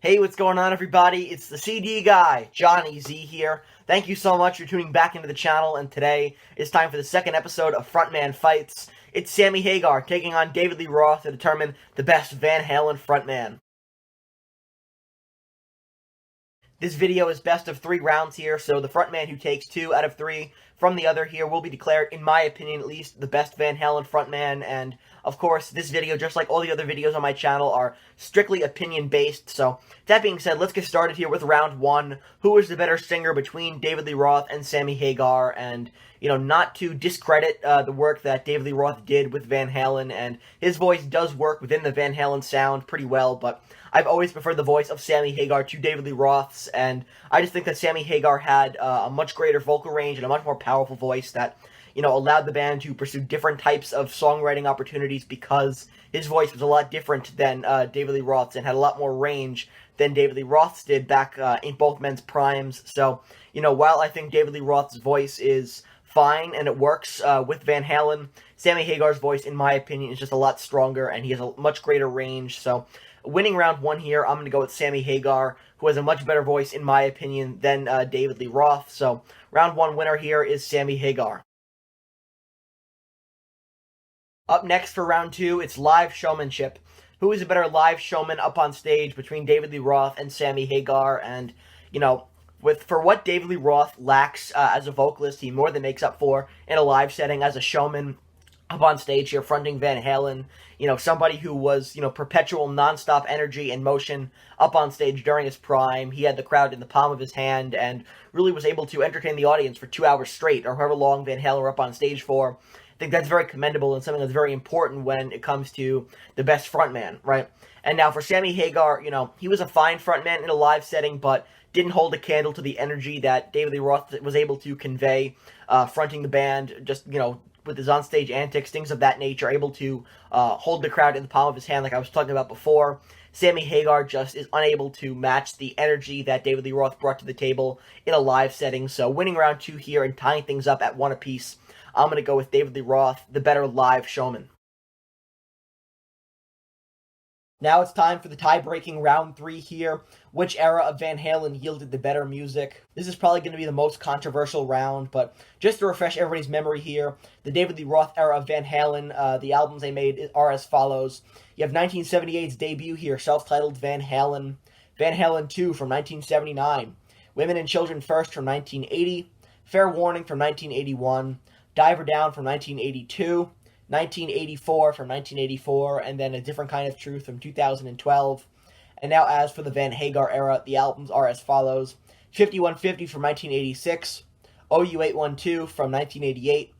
Hey, what's going on, everybody? It's the CD guy, Johnny Z here. Thank you so much for tuning back into the channel, and today it's time for the second episode of Frontman Fights. It's Sammy Hagar taking on David Lee Roth to determine the best Van Halen frontman. This video is best of 3 rounds here, so the frontman who takes 2 out of 3 from the other here will be declared, in my opinion at least, the best Van Halen frontman. And of course, this video, just like all the other videos on my channel, are strictly opinion-based. So, that being said, let's get started here with round 1. Who is the better singer between David Lee Roth and Sammy Hagar? And, you know, not to discredit the work that David Lee Roth did with Van Halen, and his voice does work within the Van Halen sound pretty well, but I've always preferred the voice of Sammy Hagar to David Lee Roth's, and I just think that Sammy Hagar had a much greater vocal range and a much more powerful voice that, you know, allowed the band to pursue different types of songwriting opportunities because his voice was a lot different than David Lee Roth's and had a lot more range than David Lee Roth's did back in both men's primes. So, you know, while I think David Lee Roth's voice is fine and it works with Van Halen, Sammy Hagar's voice, in my opinion, is just a lot stronger and he has a much greater range. So, winning round 1 here, I'm going to go with Sammy Hagar, who has a much better voice, in my opinion, than David Lee Roth. So, round 1 winner here is Sammy Hagar. Up next for round 2, it's live showmanship. Who is a better live showman up on stage between David Lee Roth and Sammy Hagar? And, you know, for what David Lee Roth lacks as a vocalist, he more than makes up for in a live setting as a showman up on stage here, fronting Van Halen. You know, somebody who was, you know, perpetual nonstop energy and motion up on stage during his prime. He had the crowd in the palm of his hand and really was able to entertain the audience for 2 hours straight, or however long Van Halen were up on stage for. I think that's very commendable and something that's very important when it comes to the best frontman, right? And now for Sammy Hagar, you know, he was a fine frontman in a live setting, but didn't hold a candle to the energy that David Lee Roth was able to convey fronting the band, just, you know, with his onstage antics, things of that nature, able to hold the crowd in the palm of his hand like I was talking about before. Sammy Hagar just is unable to match the energy that David Lee Roth brought to the table in a live setting. So winning round 2 here and tying things up at 1 apiece, I'm going to go with David Lee Roth, the better live showman. Now it's time for the tie-breaking round 3 here. Which era of Van Halen yielded the better music? This is probably going to be the most controversial round, but just to refresh everybody's memory here, the David Lee Roth era of Van Halen, the albums they made are as follows. You have 1978's debut here, self-titled Van Halen. Van Halen 2 from 1979. Women and Children First from 1980. Fair Warning from 1981. Diver Down from 1982. 1984 from 1984, and then A Different Kind of Truth from 2012. And now as for the Van Hagar era, the albums are as follows. 5150 from 1986, OU812 from 1988,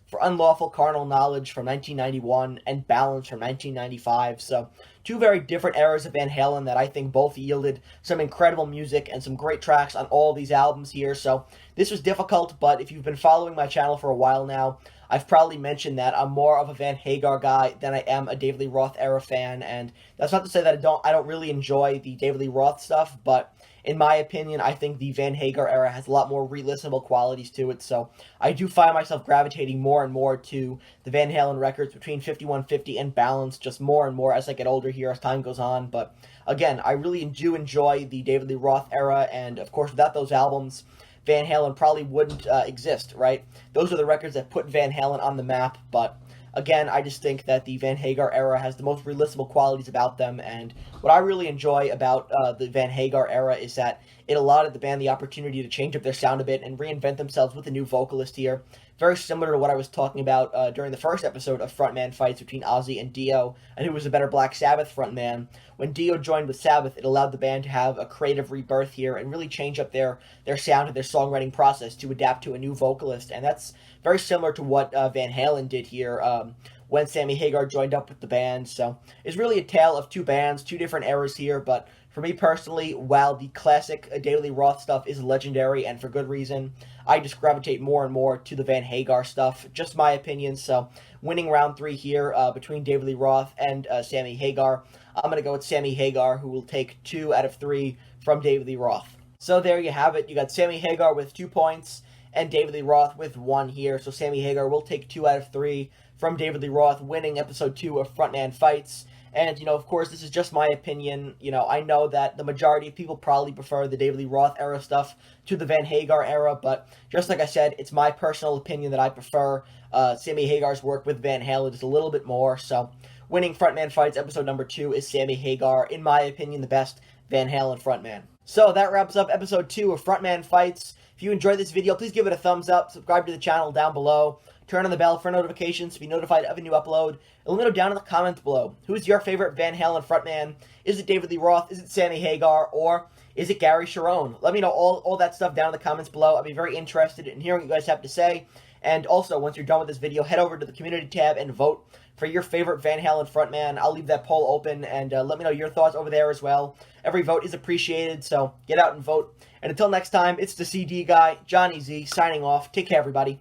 For Unlawful Carnal Knowledge from 1991, and Balance from 1995. So, 2 very different eras of Van Halen that I think both yielded some incredible music and some great tracks on all these albums here. So, this was difficult, but if you've been following my channel for a while now, I've probably mentioned that I'm more of a Van Hagar guy than I am a David Lee Roth era fan, and that's not to say that I don't really enjoy the David Lee Roth stuff, but in my opinion, I think the Van Hagar era has a lot more re-listenable qualities to it, so I do find myself gravitating more and more to the Van Halen records between 5150 and Balance, just more and more as I get older here as time goes on. But again, I really do enjoy the David Lee Roth era, and of course without those albums, Van Halen probably wouldn't exist, right? Those are the records that put Van Halen on the map, but again, I just think that the Van Hagar era has the most re-listenable qualities about them, and what I really enjoy about the Van Hagar era is that it allowed the band the opportunity to change up their sound a bit and reinvent themselves with a new vocalist here. Very similar to what I was talking about during the first episode of Frontman Fights between Ozzy and Dio, and who was a better Black Sabbath frontman. When Dio joined with Sabbath, it allowed the band to have a creative rebirth here and really change up their sound and their songwriting process to adapt to a new vocalist, and that's very similar to what Van Halen did here when Sammy Hagar joined up with the band. So it's really a tale of 2 bands, 2 different eras here, but for me personally, while the classic David Lee Roth stuff is legendary and for good reason, I just gravitate more and more to the Van Hagar stuff. Just my opinion. So winning round 3 here between David Lee Roth and Sammy Hagar, I'm going to go with Sammy Hagar, who will take 2 out of 3 from David Lee Roth. So there you have it. You got Sammy Hagar with 2 points and David Lee Roth with 1 here. So Sammy Hagar will take 2 out of 3 from David Lee Roth, winning episode 2 of Frontman Fights. And, of course, this is just my opinion. I know that the majority of people probably prefer the David Lee Roth era stuff to the Van Hagar era, but just like I said, it's my personal opinion that I prefer Sammy Hagar's work with Van Halen just a little bit more. So, winning Frontman Fights episode number 2 is Sammy Hagar, in my opinion, the best Van Halen frontman. So, that wraps up episode 2 of Frontman Fights. If you enjoyed this video, please give it a thumbs up, subscribe to the channel down below, turn on the bell for notifications to be notified of a new upload, and let me know down in the comments below, who's your favorite Van Halen frontman? Is it David Lee Roth? Is it Sammy Hagar? Or is it Gary Cherone? Let me know all that stuff down in the comments below. I'd be very interested in hearing what you guys have to say. And also, once you're done with this video, head over to the community tab and vote for your favorite Van Halen frontman. I'll leave that poll open, and let me know your thoughts over there as well. Every vote is appreciated, so get out and vote. And until next time, it's the CD guy, Johnny Z, signing off. Take care, everybody.